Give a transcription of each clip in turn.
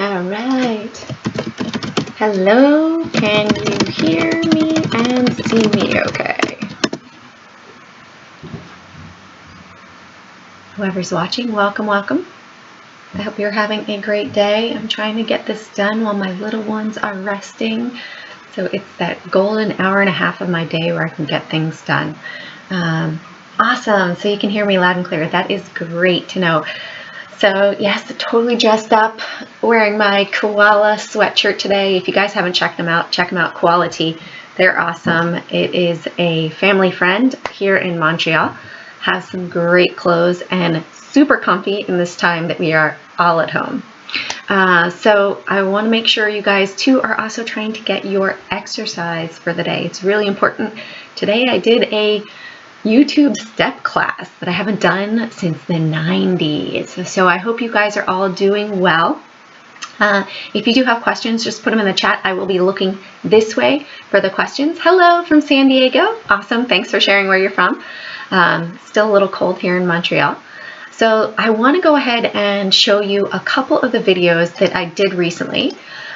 All right. Hello, can you hear me and see me okay? Whoever's watching, welcome, welcome. I hope you're having a great day. I'm trying to get this done while my little ones are resting. So it's that golden hour and a half of my day where I can get things done. Awesome, so you can hear me loud and clear. That is great to know. So yes, totally dressed up, wearing my koala sweatshirt today. If you guys haven't checked them out, check them out, Koality. They're awesome. It is a family friend here in Montreal. Has some great clothes and super comfy in this time that we are all at home. So I want to make sure you guys too are also trying to get your exercise for the day. It's really important. Today I did a YouTube step class that I haven't done since the 90s. So I hope you guys are all doing well. If you do have questions, just put them in the chat. I will be looking this way for the questions. Hello from San Diego. Awesome. Thanks for sharing where you're from. Still a little cold here in Montreal. So I want to go ahead and show you a couple of the videos that I did recently.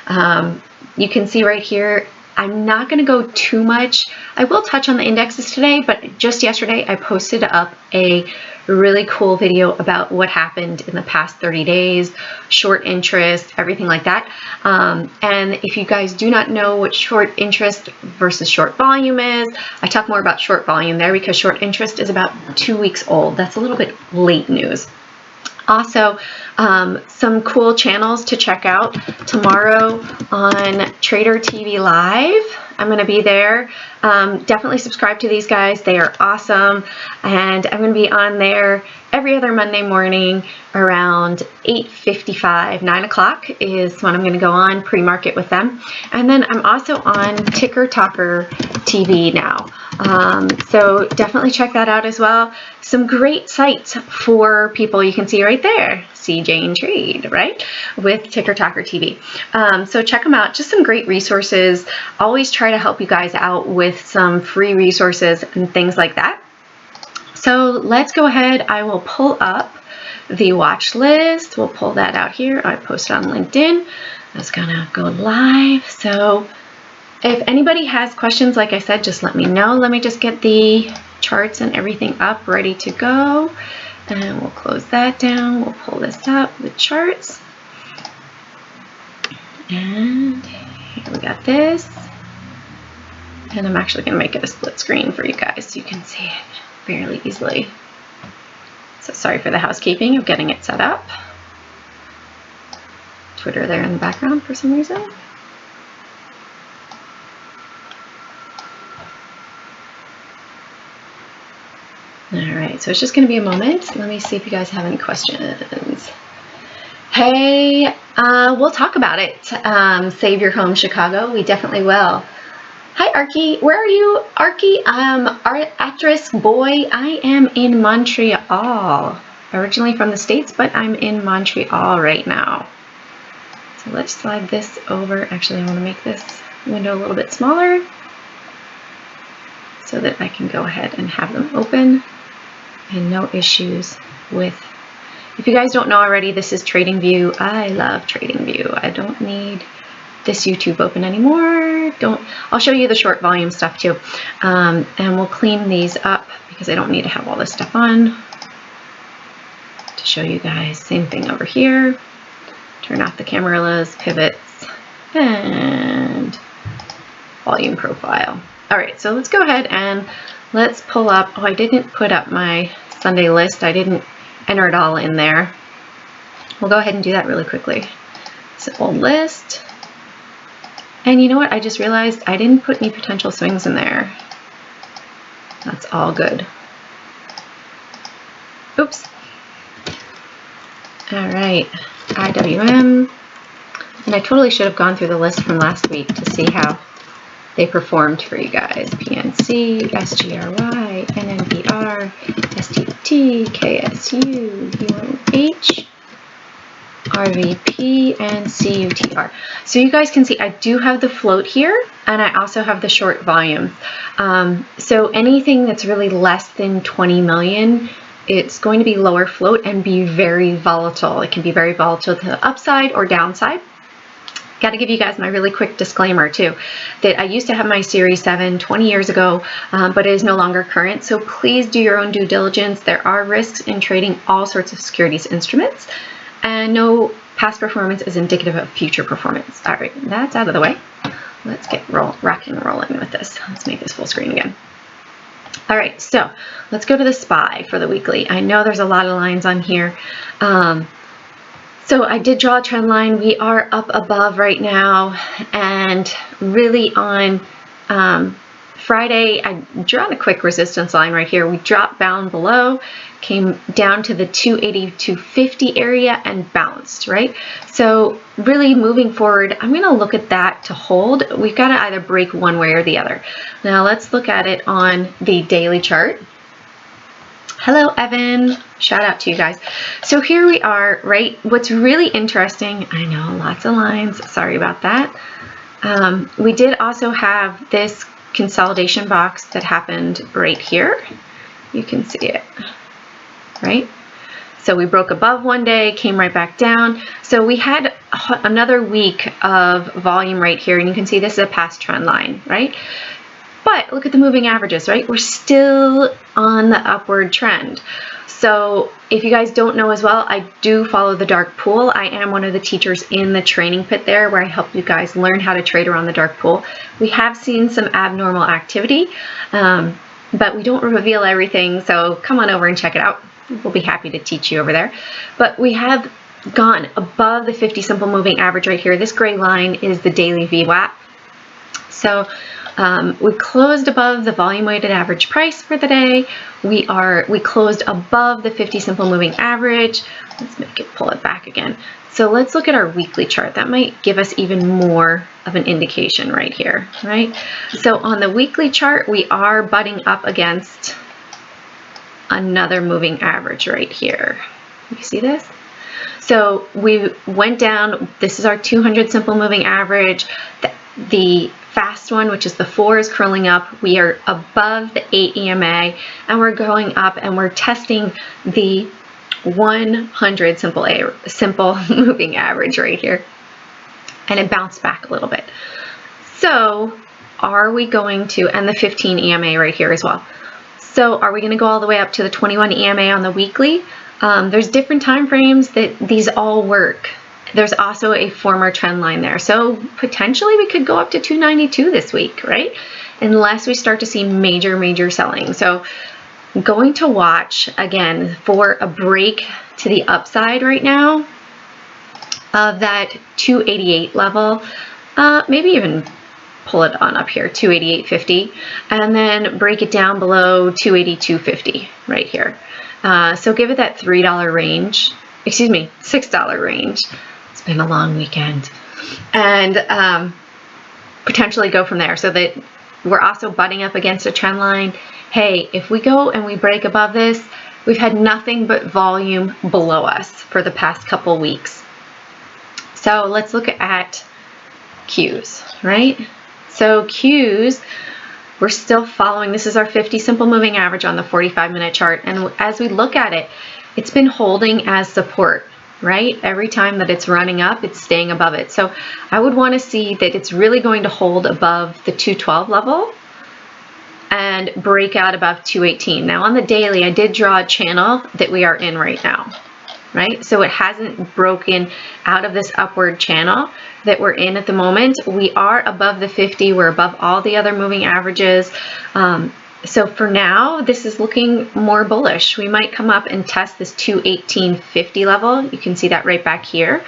You can see right here, I'm not going to go too much. I will touch on the indexes today, but just yesterday I posted up a really cool video about what happened in the past 30 days, short interest, everything like that. And if you guys do not know what short interest versus short volume is, I talk more about short volume there because short interest is about 2 weeks old. That's a little bit late news. Also, some cool channels to check out tomorrow on Trader TV Live. I'm going to be there. Definitely subscribe to these guys. They are awesome. And I'm going to be on there every other Monday morning around 8:55. 9 o'clock is when I'm going to go on pre-market with them. And then I'm also on Ticker Talker TV now. So definitely check that out as well. Some great sites for people. You can see right there, CJ and Trade, right? With Ticker Talker TV. So check them out. Just some great resources. Always try to help you guys out with some free resources and things like that. So let's go ahead. I will pull up the watch list. We'll pull that out here. I posted on LinkedIn. That's gonna go live. So if anybody has questions, like I said, just let me know. Let me just get the charts and everything up, ready to go. And we'll close that down. We'll pull this up, the charts. And here we got this. And I'm actually going to make it a split screen for you guys so you can see it fairly easily. So sorry for the housekeeping of getting it set up. Twitter there in the background for some reason. All right, so it's just going to be a moment. Let me see if you guys have any questions. Hey, we'll talk about it. Save Your Home Chicago. We definitely will. Hi, Arky. Where are you, Arky? Our actress boy. I am in Montreal. Originally from the States, but I'm in Montreal right now. So let's slide this over. Actually, I want to make this window a little bit smaller so that I can go ahead and have them open. And no issues with, if you guys don't know already, this is TradingView. I love TradingView. I don't need this YouTube open anymore. I'll show you the short volume stuff too. And we'll clean these up because I don't need to have all this stuff on. To show you guys, same thing over here. Turn off the cameras, pivots, and volume profile. All right, so let's go ahead and let's pull up, oh, I didn't put up my Sunday list. I didn't enter it all in there. We'll go ahead and do that really quickly. It's an old list. And you know what? I just realized I didn't put any potential swings in there. That's all good. Oops. All right, IWM. And I totally should have gone through the list from last week to see how they performed for you guys. PNC, SGRY, NNBR, STT, KSU, UNH, RVP, and CUTR. So you guys can see I do have the float here, and I also have the short volume. So anything that's really less than 20 million, it's going to be lower float and be very volatile. It can be very volatile to the upside or downside. Got to give you guys my really quick disclaimer too, that I used to have my Series 7 20 years ago, but it is no longer current. So please do your own due diligence. There are risks in trading all sorts of securities instruments, and no past performance is indicative of future performance. All right, that's out of the way. Let's get rocking and rolling with this. Let's make this full screen again. All right, so let's go to the SPY for the weekly. I know there's a lot of lines on here. So I did draw a trend line. We are up above right now, and really on Friday, I drew a quick resistance line right here. We dropped down below, came down to the 280-250 area and bounced, right? So really moving forward, I'm gonna look at that to hold. We've got to either break one way or the other. Now let's look at it on the daily chart. Hello, Evan. Shout out to you guys. So here we are, right? What's really interesting, I know lots of lines, sorry about that. We did also have this consolidation box that happened right here. You can see it, right? So we broke above one day, came right back down. So we had another week of volume right here, and you can see this is a past trend line, right? But look at the moving averages, right? We're still on the upward trend. So if you guys don't know as well, I do follow the dark pool. I am one of the teachers in the training pit there, where I help you guys learn how to trade around the dark pool. We have seen some abnormal activity, but we don't reveal everything. So come on over and check it out. We'll be happy to teach you over there. But we have gone above the 50 simple moving average right here. This gray line is the daily VWAP. So we closed above the volume weighted average price for the day. We closed above the 50 simple moving average. Let's pull it back again. So let's look at our weekly chart. That might give us even more of an indication right here, right? So on the weekly chart, we are butting up against another moving average right here. You see this? So we went down. This is our 200 simple moving average. The fast one, which is the 4, is curling up. We are above the 8 EMA, and we're going up, and we're testing the 100 simple moving average right here, and it bounced back a little bit. So are we going to, and the 15 EMA right here as well. So are we going to go all the way up to the 21 EMA on the weekly? There's different time frames that these all work. There's also a former trend line there. So potentially we could go up to 292 this week, right? Unless we start to see major selling. So going to watch again for a break to the upside right now of that 288 level, maybe even pull it on up here, 288.50, and then break it down below 282.50 right here. So give it that $3 range, excuse me, $6 range. It's been a long weekend. And potentially go from there, so that we're also butting up against a trend line. Hey, if we go and we break above this, we've had nothing but volume below us for the past couple weeks. So let's look at Qs, right? So Qs, we're still following. This is our 50 simple moving average on the 45-minute chart. And as we look at it, it's been holding as support, right? Every time that it's running up, it's staying above it. So I would want to see that it's really going to hold above the 212 level and break out above 218. Now on the daily, I did draw a channel that we are in right now, right? So it hasn't broken out of this upward channel that we're in at the moment. We are above the 50. We're above all the other moving averages. So for now, this is looking more bullish. We might come up and test this 218.50 level. You can see that right back here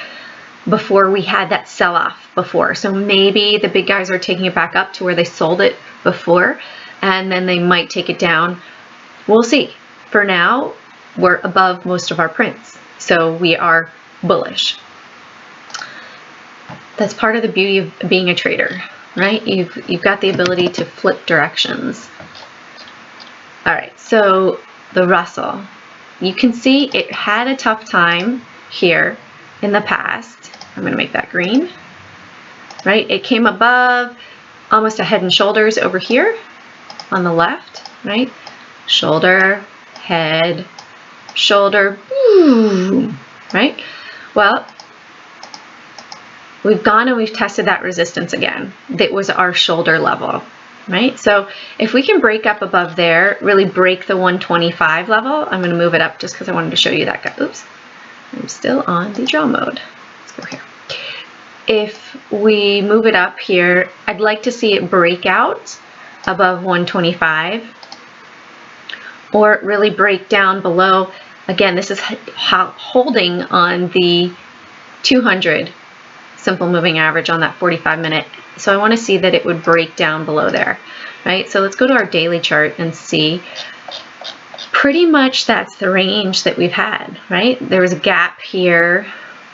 before we had that sell-off before. So maybe the big guys are taking it back up to where they sold it before, and then they might take it down. We'll see. For now, we're above most of our prints. So we are bullish. That's part of the beauty of being a trader, right? You've got the ability to flip directions. All right, so the Russell, you can see it had a tough time here in the past. I'm going to make that green, right? It came above almost a head and shoulders over here on the left, right? Shoulder, head, shoulder, boom, right? Well, we've gone and we've tested that resistance again. That was our shoulder level, right? So if we can break up above there, really break the 125 level, I'm going to move it up just because I wanted to show you that guy. Oops, I'm still on the draw mode. Let's go here. If we move it up here, I'd like to see it break out above 125 or really break down below. Again, this is holding on the 200 simple moving average on that 45-minute. So I want to see that it would break down below there, right? So let's go to our daily chart and see. Pretty much that's the range that we've had, right? There was a gap here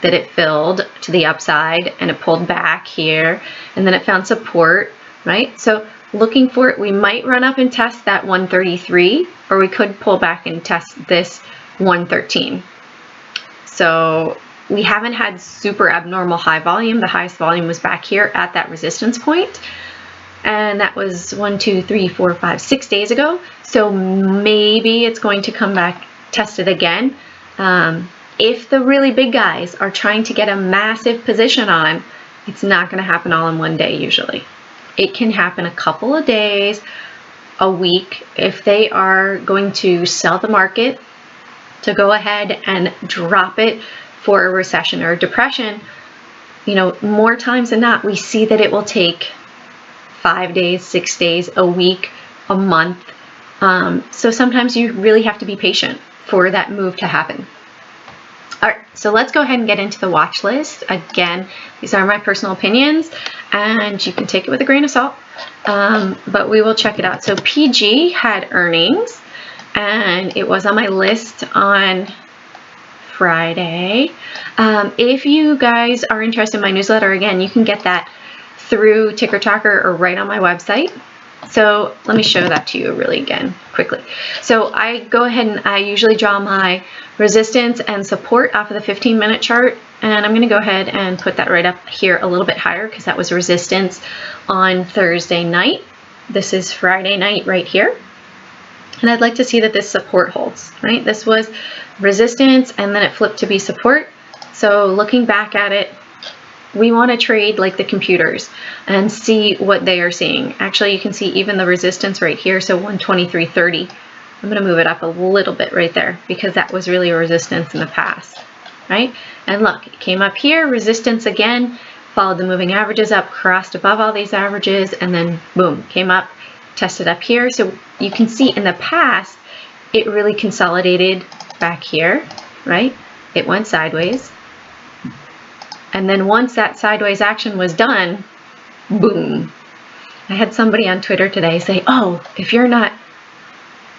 that it filled to the upside and it pulled back here and then it found support, right? So looking for it, we might run up and test that 133 or we could pull back and test this 113. So we haven't had super abnormal high volume. The highest volume was back here at that resistance point. And that was 1, 2, 3, 4, 5, 6 days ago. So maybe it's going to come back, test it again. If the really big guys are trying to get a massive position on, it's not going to happen all in one day usually. It can happen a couple of days, a week, if they are going to sell the market to go ahead and drop it for a recession or a depression. You know, more times than not, we see that it will take 5 days, 6 days, a week, a month. So sometimes you really have to be patient for that move to happen. All right, so let's go ahead and get into the watch list. Again, these are my personal opinions and you can take it with a grain of salt, but we will check it out. So PG had earnings and it was on my list on Friday. If you guys are interested in my newsletter, again, you can get that through Ticker Talker or right on my website. So let me show that to you really again quickly. So I go ahead and I usually draw my resistance and support off of the 15-minute chart, and I'm going to go ahead and put that right up here a little bit higher because that was resistance on Thursday night. This is Friday night right here. And I'd like to see that this support holds, right? This was resistance and then it flipped to be support. So looking back at it, we want to trade like the computers and see what they are seeing. Actually, you can see even the resistance right here, so 123.30. I'm going to move it up a little bit right there because that was really a resistance in the past, right? And look, it came up here, resistance again, followed the moving averages up, crossed above all these averages, and then boom, came up, tested up here. So you can see in the past, it really consolidated back here, right? It went sideways. And then once that sideways action was done, boom. I had somebody on Twitter today say, oh, if you're not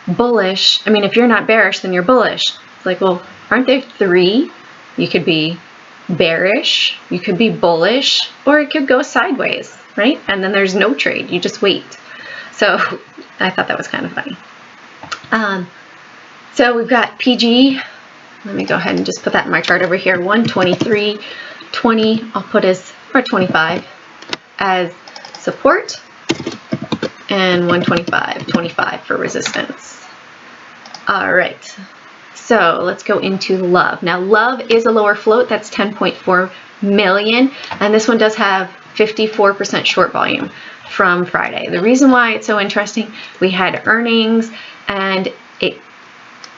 bullish, I mean, if you're not bearish, then you're bullish. It's like, well, aren't there three? You could be bearish, you could be bullish, or it could go sideways, right? And then there's no trade, you just wait. So I thought that was kind of funny. So we've got PG. Let me go ahead and just put that in my chart over here. 123.20, I'll put as, or 25 as support, and 125.25 for resistance. All right, so let's go into love. Now love is a lower float, that's 10.4 million, and this one does have 54% short volume from Friday. The reason why it's so interesting, we had earnings and it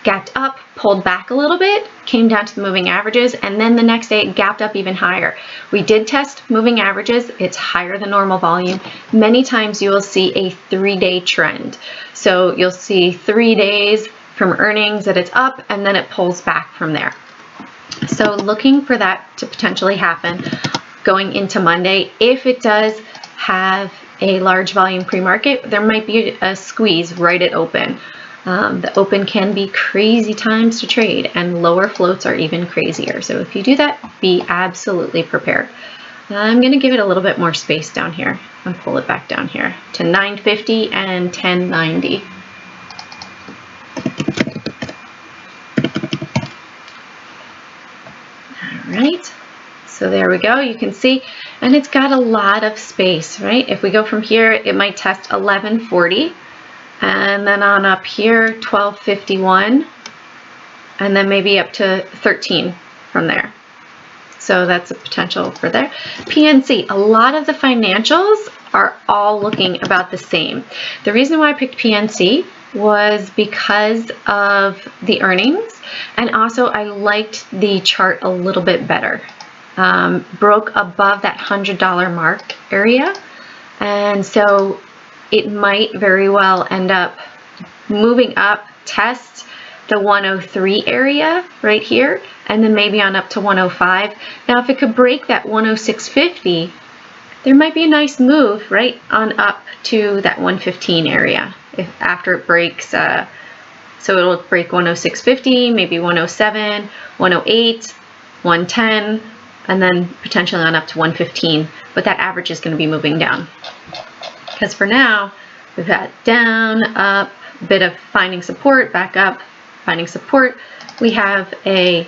gapped up, pulled back a little bit, came down to the moving averages, and then the next day it gapped up even higher. We did test moving averages. It's higher than normal volume. Many times you will see a 3-day trend. So you'll see 3 days from earnings that it's up and then it pulls back from there. So looking for that to potentially happen going into Monday. If it does have a large volume pre-market, there might be a squeeze right at open. The open can be crazy times to trade, and lower floats are even crazier. So if you do that, be absolutely prepared. I'm going to give it a little bit more space down here and pull it back down here to 950 and 1090. All right. So there we go, you can see, and it's got a lot of space, right? If we go from here, it might test 1140, and then on up here, 1251, and then maybe up to 13 from there. So that's a potential for there. PNC, a lot of the financials are all looking about the same. The reason why I picked PNC was because of the earnings, and also I liked the chart a little bit better. Broke above that $100 mark area, and so it might very well end up moving up, test the 103 area right here, and then maybe on up to 105. Now if it could break that 106.50, there might be a nice move right on up to that 115 area if after it breaks. So it'll break 106.50, maybe 107, 108, 110, and then potentially on up to 115. But that average is going to be moving down, because for now we've got down, up, a bit of finding support, back up, finding support. We have a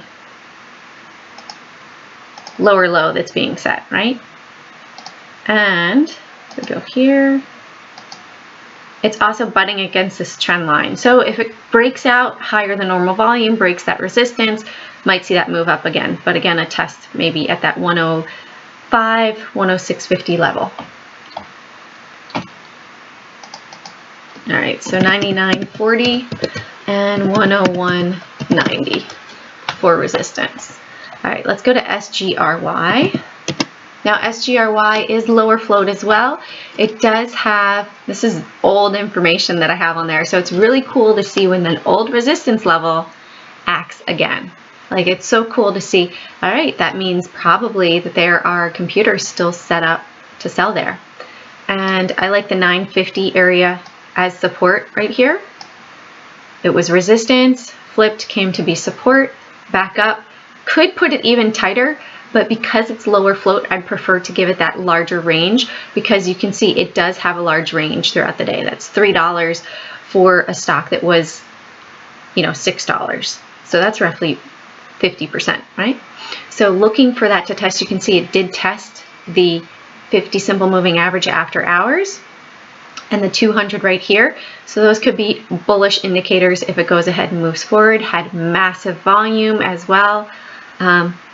lower low that's being set, right? And we go here. It's also butting against this trend line. So if it breaks out higher than normal volume, breaks that resistance, might see that move up again. But again, a test maybe at that 105, 106.50 level. All right, so 99.40 and 101.90 for resistance. All right, let's go to SGRY. Now SGRY is lower float as well. It does have, this is old information that I have on there, so it's really cool to see when an old resistance level acts again. Like, it's so cool to see. All right, that means probably that there are computers still set up to sell there. And I like the 950 area as support right here. It was resistance, flipped, came to be support, back up. Could put it even tighter, but because it's lower float, I'd prefer to give it that larger range, because you can see it does have a large range throughout the day. That's $3 for a stock that was, you know, $6. So that's roughly 50%, right? So looking for that to test, you can see it did test the 50 simple moving average after hours and the 200 right here. So those could be bullish indicators if it goes ahead and moves forward. Had massive volume as well.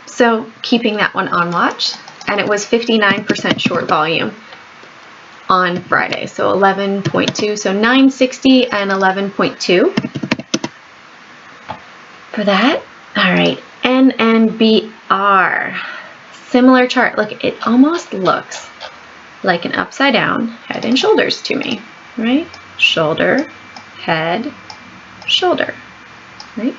So keeping that one on watch, and it was 59% short volume on Friday. So 11.2, so 960 and 11.2 for that. All right, NNBR, similar chart. Look, it almost looks like an upside down head and shoulders to me, right? Shoulder, head, shoulder, right?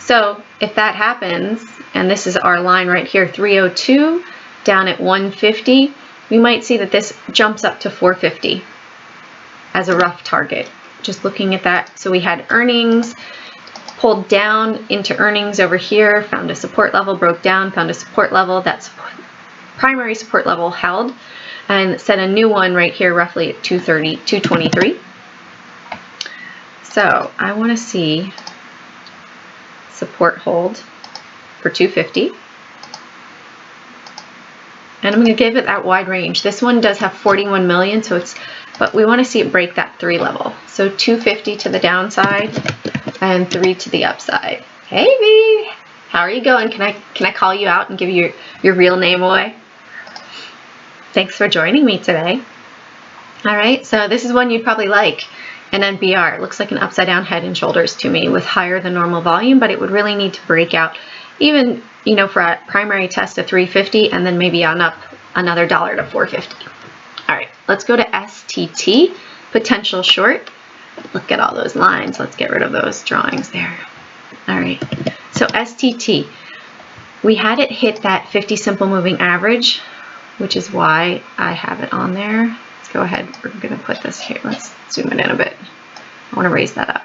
So if that happens, and this is our line right here, 302 down at 150, we might see that this jumps up to 450 as a rough target. Just looking at that. So we had earnings, pulled down into earnings over here, found a support level, broke down, found a support level. That's primary support level held, and set a new one right here roughly at 230, 223. So I want to see support hold for 250, and I'm going to give it that wide range. This one does have 41 million, so it's, but we want to see it break that 3 level. So 250 to the downside and 3 to the upside. Hey V, how are you going? Can I call you out and give you your real name away? Thanks for joining me today. All right, so this is one you'd probably like. And NBR, it looks like an upside down head and shoulders to me with higher than normal volume, but it would really need to break out even, you know, for a primary test of 350 and then maybe on up another $1 to 450. All right, let's go to STT, potential short. Look at all those lines. Let's get rid of those drawings there. All right, so STT, we had it hit that 50 simple moving average, which is why I have it on there. Go ahead, we're going to put this here. Let's zoom it in a bit. I want to raise that up.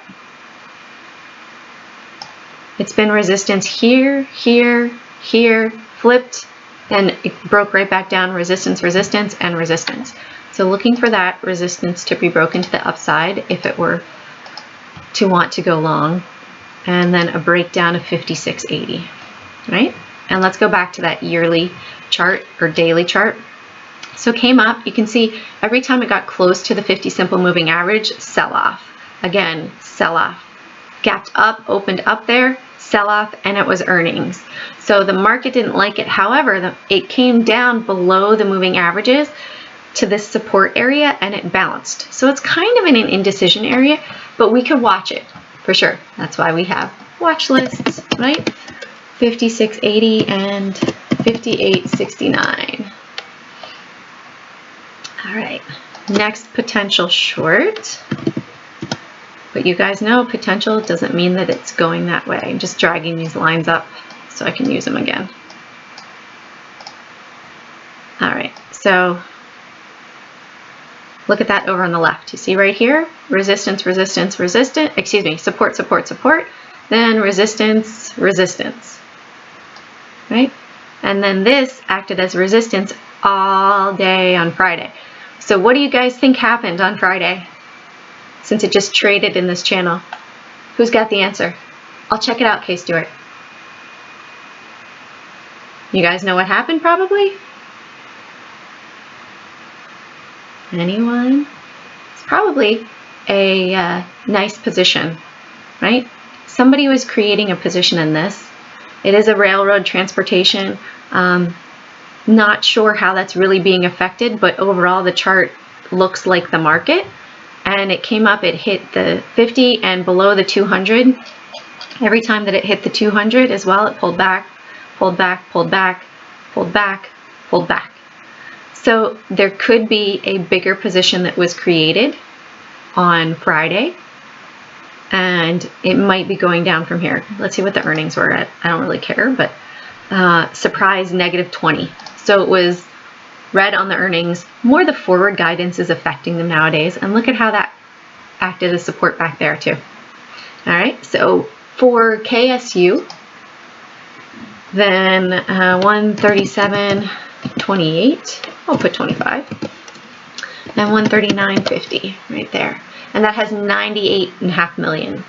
It's been resistance here, here, here, flipped, and it broke right back down, resistance, resistance, and resistance. So looking for that resistance to be broken to the upside if it were to want to go long, and then a breakdown of 56.80, right? And let's go back to that yearly chart or daily chart. So came up, you can see every time it got close to the 50 simple moving average, sell off. Again, sell off. gapped up, opened up there, sell off, and it was earnings. So the market didn't like it. However, it came down below the moving averages to this support area and it bounced. So it's kind of in an indecision area, but we could watch it for sure. That's why we have watch lists, right? 56.80 and 58.69. All right, next potential short. But you guys know potential doesn't mean that it's going that way. I'm just dragging these lines up so I can use them again. All right, so look at that over on the left. You see right here, resistance, resistance, resistance, excuse me, support, support, support, then resistance, resistance, right? And then this acted as resistance all day on Friday. So what do you guys think happened on Friday? Since it just traded in this channel. Who's got the answer? I'll check it out, Kay Stewart. You guys know what happened probably? Anyone? It's probably a nice position, right? Somebody was creating a position in this. It is a railroad transportation. Not sure how that's really being affected, but overall the chart looks like the market. And it came up, it hit the 50 and below the 200. Every time that it hit the 200 as well, it pulled back, pulled back, pulled back, pulled back, pulled back. So there could be a bigger position that was created on Friday, and it might be going down from here. Let's see what the earnings were at. I don't really care, but surprise -20. So it was red on the earnings. More the forward guidance is affecting them nowadays. And look at how that acted as support back there too. All right, so for KSU, then 137.28, I'll put 25, and 139.50 right there. And that has 98.5 million.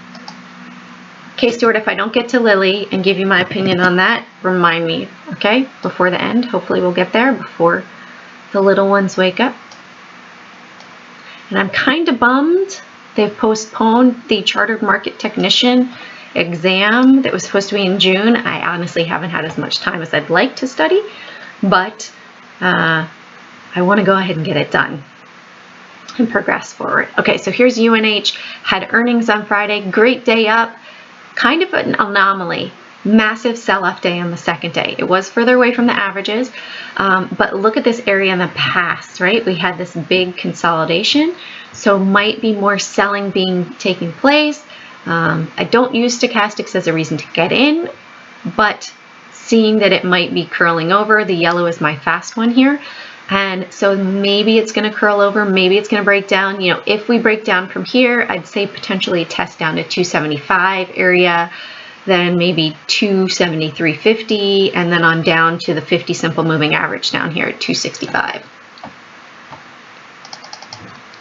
Kay Stewart, if I don't get to Lily and give you my opinion on that, remind me, okay, before the end. Hopefully we'll get there before the little ones wake up. And I'm kind of bummed they've postponed the Chartered Market Technician exam that was supposed to be in June. I honestly haven't had as much time as I'd like to study, but I want to go ahead and get it done and progress forward. Okay, so here's UNH, had earnings on Friday, great day up, kind of an anomaly. Massive sell-off day on the second day. It was further away from the averages, but look at this area in the past, right? We had this big consolidation, so might be more selling taking place. I don't use stochastics as a reason to get in, but seeing that it might be curling over, the yellow is my fast one here, and so maybe it's going to curl over, maybe it's going to break down. You know, if we break down from here, I'd say potentially test down to 275 area, then maybe 273.50, and then on down to the 50 simple moving average down here at 265.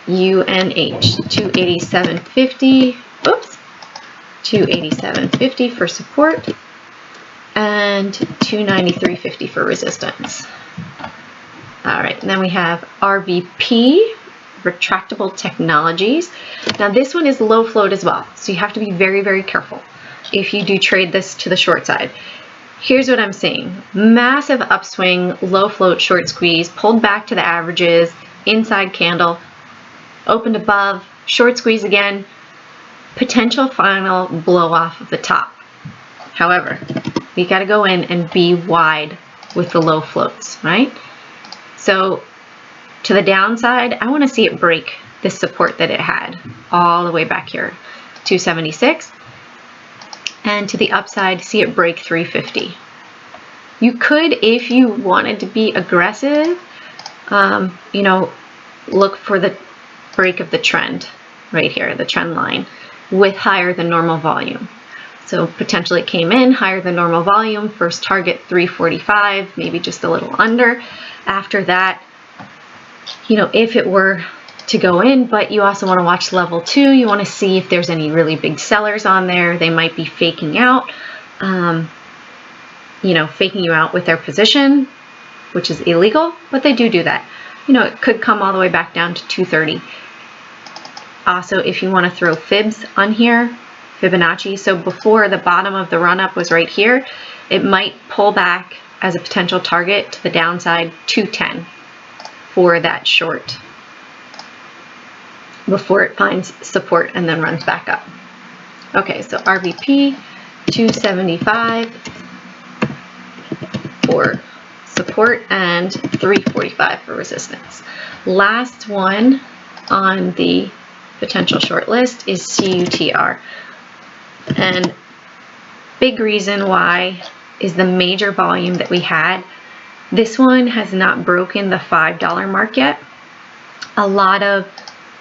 UNH 287.50, oops, 287.50 for support, and 293.50 for resistance. All right, and then we have RVP, Retractable Technologies. Now this one is low float as well, so you have to be very, very careful if you do trade this to the short side. Here's what I'm seeing. Massive upswing, low float, short squeeze, pulled back to the averages, inside candle, opened above, short squeeze again, potential final blow off of the top. However, we got to go in and be wide with the low floats, right? So to the downside, I want to see it break this support that it had all the way back here, 276. And to the upside, see it break 350. You could, if you wanted to be aggressive, you know, look for the break of the trend right here, the trend line, with higher than normal volume. So potentially it came in higher than normal volume, first target 345, maybe just a little under. After that, you know, if it were to go in, but you also want to watch level 2. You want to see if there's any really big sellers on there. They might be faking out, you know, faking you out with their position, which is illegal, but they do that. You know, it could come all the way back down to 230. Also, if you want to throw fibs on here, Fibonacci. So before, the bottom of the run up was right here. It might pull back as a potential target to the downside 210 for that short before it finds support and then runs back up. Okay, so RVP 275 for support and 345 for resistance. Last one on the potential short list is CUTR. And big reason why is the major volume that we had. This one has not broken the $5 mark yet. A lot of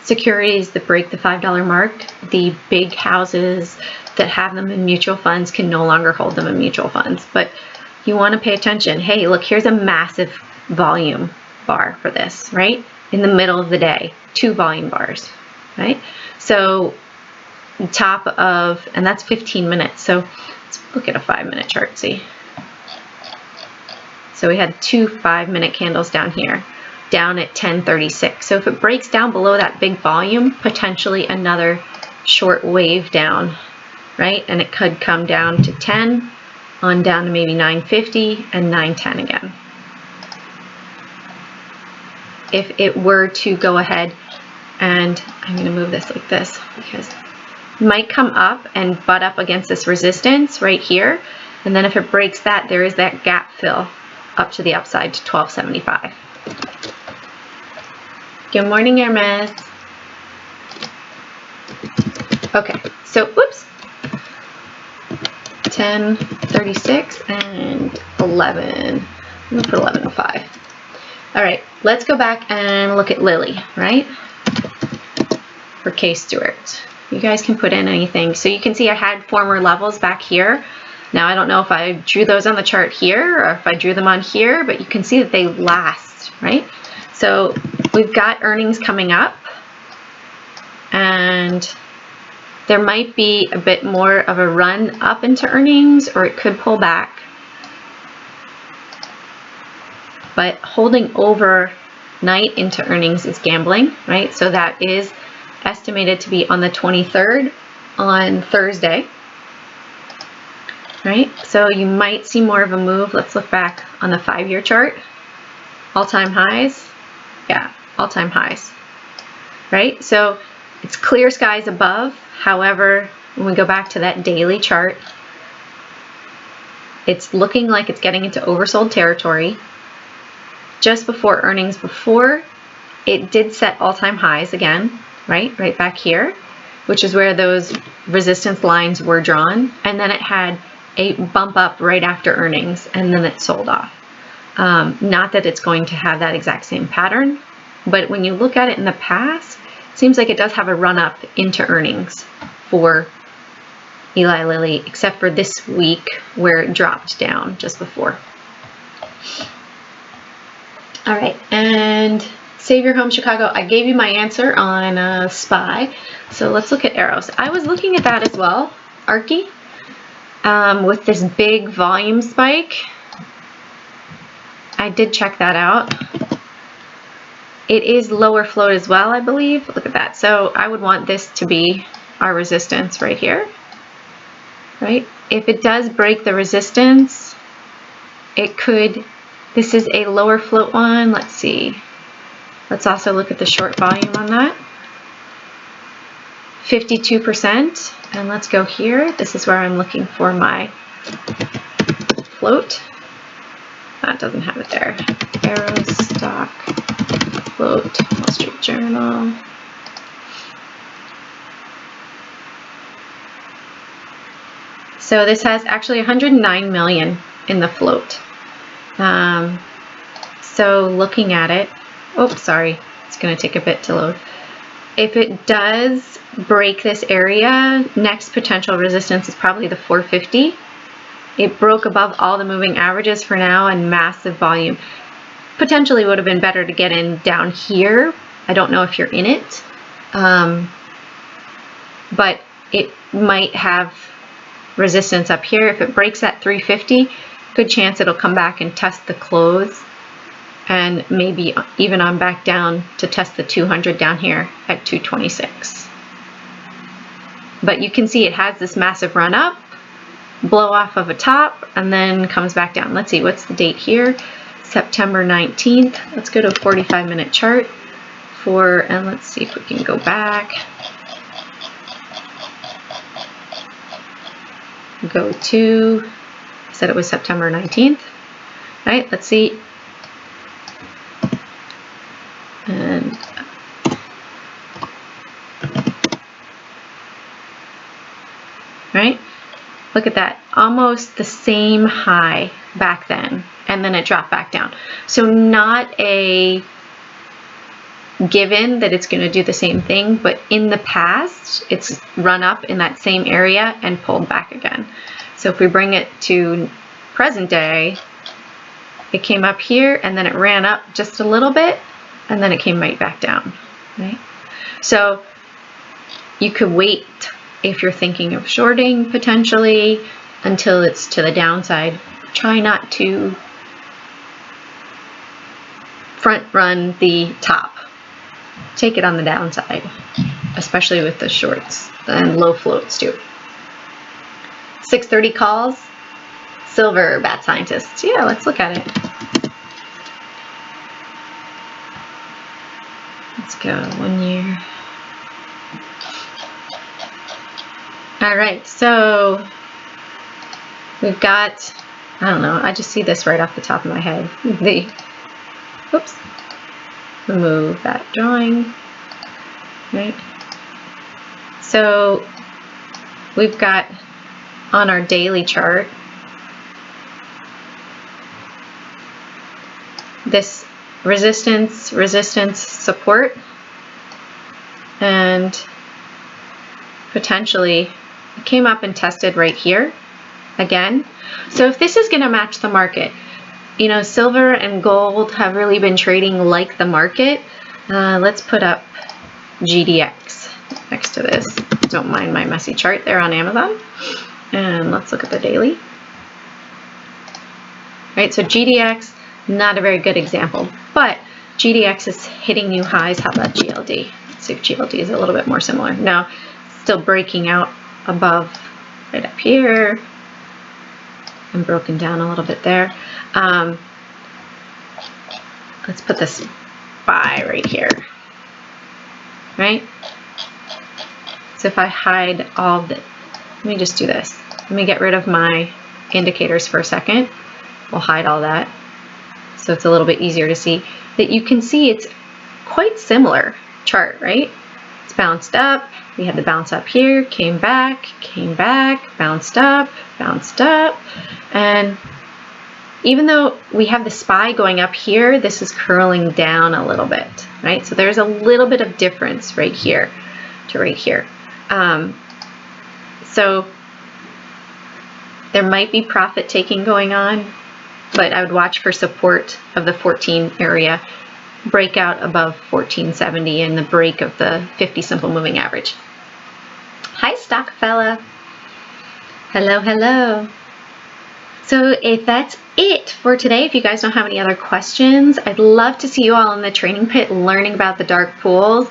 securities that break the $5 mark, the big houses that have them in mutual funds can no longer hold them in mutual funds. But you want to pay attention. Hey, look, here's a massive volume bar for this, right? In the middle of the day, 2 volume bars, right? So top of, and that's 15 minutes. So let's look at a 5-minute chart, see. So we had 2 5-minute candles down here, down at 10:36. So if it breaks down below that big volume, potentially another short wave down, right? And it could come down to 10, on down to maybe 950 and 910 again. If it were to go ahead, and I'm going to move this like this because it might come up and butt up against this resistance right here. And then if it breaks that, there is that gap fill up to the upside to 1275. Good morning, Hermes. Okay, so whoops. 10:36 and 11. I'm gonna put 11:05. All right, let's go back and look at Lily, right? For Kay Stewart. You guys can put in anything. So you can see I had former levels back here. Now I don't know if I drew those on the chart here or if I drew them on here, but you can see that they last, right? So we've got earnings coming up, and there might be a bit more of a run up into earnings, or it could pull back. But holding overnight into earnings is gambling, right? So that is estimated to be on the 23rd on Thursday, right? So you might see more of a move. Let's look back on the 5-year chart. All-time highs. Yeah, all-time highs, right? So it's clear skies above. However, when we go back to that daily chart, it's looking like it's getting into oversold territory. Just before earnings, before it did set all-time highs again, right back here, which is where those resistance lines were drawn. And then it had a bump up right after earnings, and then it sold off. Not that it's going to have that exact same pattern, but when you look at it in the past, it seems like it does have a run up into earnings for Eli Lilly, except for this week where it dropped down just before. All right, and Save Your Home Chicago, I gave you my answer on SPY. So let's look at arrows. I was looking at that as well, Archie, with this big volume spike. I did check that out. It is lower float as well, I believe. Look at that. So I would want this to be our resistance right here, right? If it does break the resistance, it could, this is a lower float one. Let's see. Let's also look at the short volume on that. 52%. And let's go here. This is where I'm looking for my float. That doesn't have it there. Arrow stock float, Wall Street Journal. So this has actually 109 million in the float. So looking at it, oops, sorry, it's going to take a bit to load. If it does break this area, next potential resistance is probably the 450. It broke above all the moving averages for now and massive volume. Potentially would have been better to get in down here. I don't know if you're in it, but it might have resistance up here. If it breaks at 350, good chance it'll come back and test the close, and maybe even on back down to test the 200 down here at 226. But you can see it has this massive run up, blow off of a top, and then comes back down. Let's see, what's the date here? September 19th. Let's go to a 45-minute chart and let's see if we can go back. Go to, I said it was September 19th. All right, let's see. And right, look at that, almost the same high back then, and then it dropped back down. So not a given that it's going to do the same thing, but in the past it's run up in that same area and pulled back again. So if we bring it to present day, it came up here and then it ran up just a little bit and then it came right back down, right? So you could wait if you're thinking of shorting potentially until it's to the downside. Try not to front run the top. Take it on the downside, especially with the shorts and low floats too. 6:30 calls, silver, bad scientists. Yeah, let's look at it. Let's go 1 year. All right, so we've got, I don't know, I just see this right off the top of my head. Oops. Remove that drawing, right? So we've got on our daily chart this resistance, support, and potentially it came up and tested right here again. So if this is going to match the market, you know, silver and gold have really been trading like the market. Let's put up GDX next to this. Don't mind my messy chart there on Amazon. And let's look at the daily. Right, so GDX, not a very good example, but GDX is hitting new highs. How about GLD? Let's see if GLD is a little bit more similar. Now, still breaking out above right up here. And broken down a little bit there. Let's put this buy right here, right? So if I hide all the, let me just do this. Let me get rid of my indicators for a second. We'll hide all that. So it's a little bit easier to see that you can see it's quite similar chart, right? It's bounced up. We had the bounce up here, came back, bounced up, and even though we have the SPY going up here, this is curling down a little bit, right? So there's a little bit of difference right here to right here. So there might be profit taking going on, but I would watch for support of the 14 area, breakout above 1470, and the break of the 50 simple moving average. Hi, stock fella. Hello, hello. So if that's it for today, if you guys don't have any other questions, I'd love to see you all in the training pit learning about the dark pools.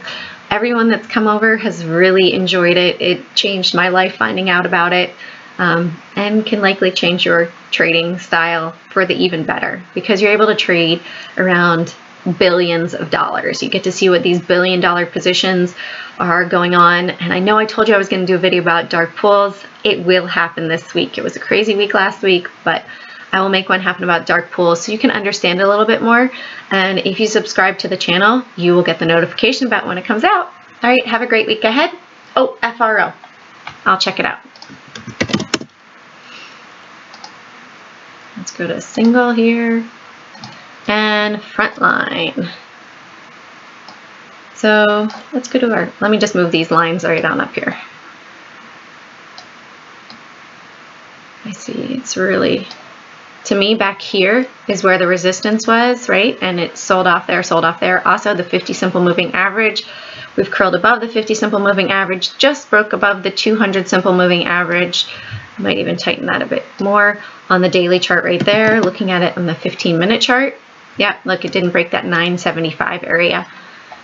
Everyone that's come over has really enjoyed it. It changed my life finding out about it, and can likely change your trading style for the even better, because you're able to trade around billions of dollars. You get to see what these billion-dollar positions are going on. And I know I told you I was going to do a video about dark pools. It will happen this week. It was a crazy week last week, but I will make one happen about dark pools so you can understand it a little bit more. And if you subscribe to the channel, you will get the notification about when it comes out. All right, have a great week ahead. Oh, FRO. I'll check it out. Let's go to single here. And front line. So let's go to our, let me just move these lines right on up here. I see it's really, to me back here is where the resistance was, right? And it sold off there, sold off there. Also the 50 simple moving average. We've curled above the 50 simple moving average, just broke above the 200 simple moving average. I might even tighten that a bit more on the daily chart right there, looking at it on the 15-minute chart. Yeah, look, it didn't break that 975 area.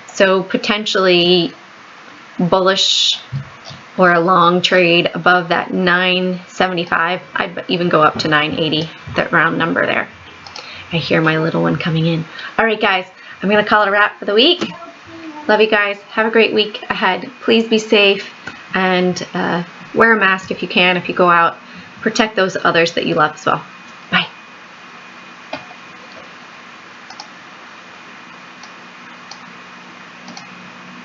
So potentially bullish or a long trade above that 975. I'd even go up to 980, that round number there. I hear my little one coming in. All right, guys, I'm going to call it a wrap for the week. Love you guys. Have a great week ahead. Please be safe and wear a mask if you can, if you go out. Protect those others that you love as well.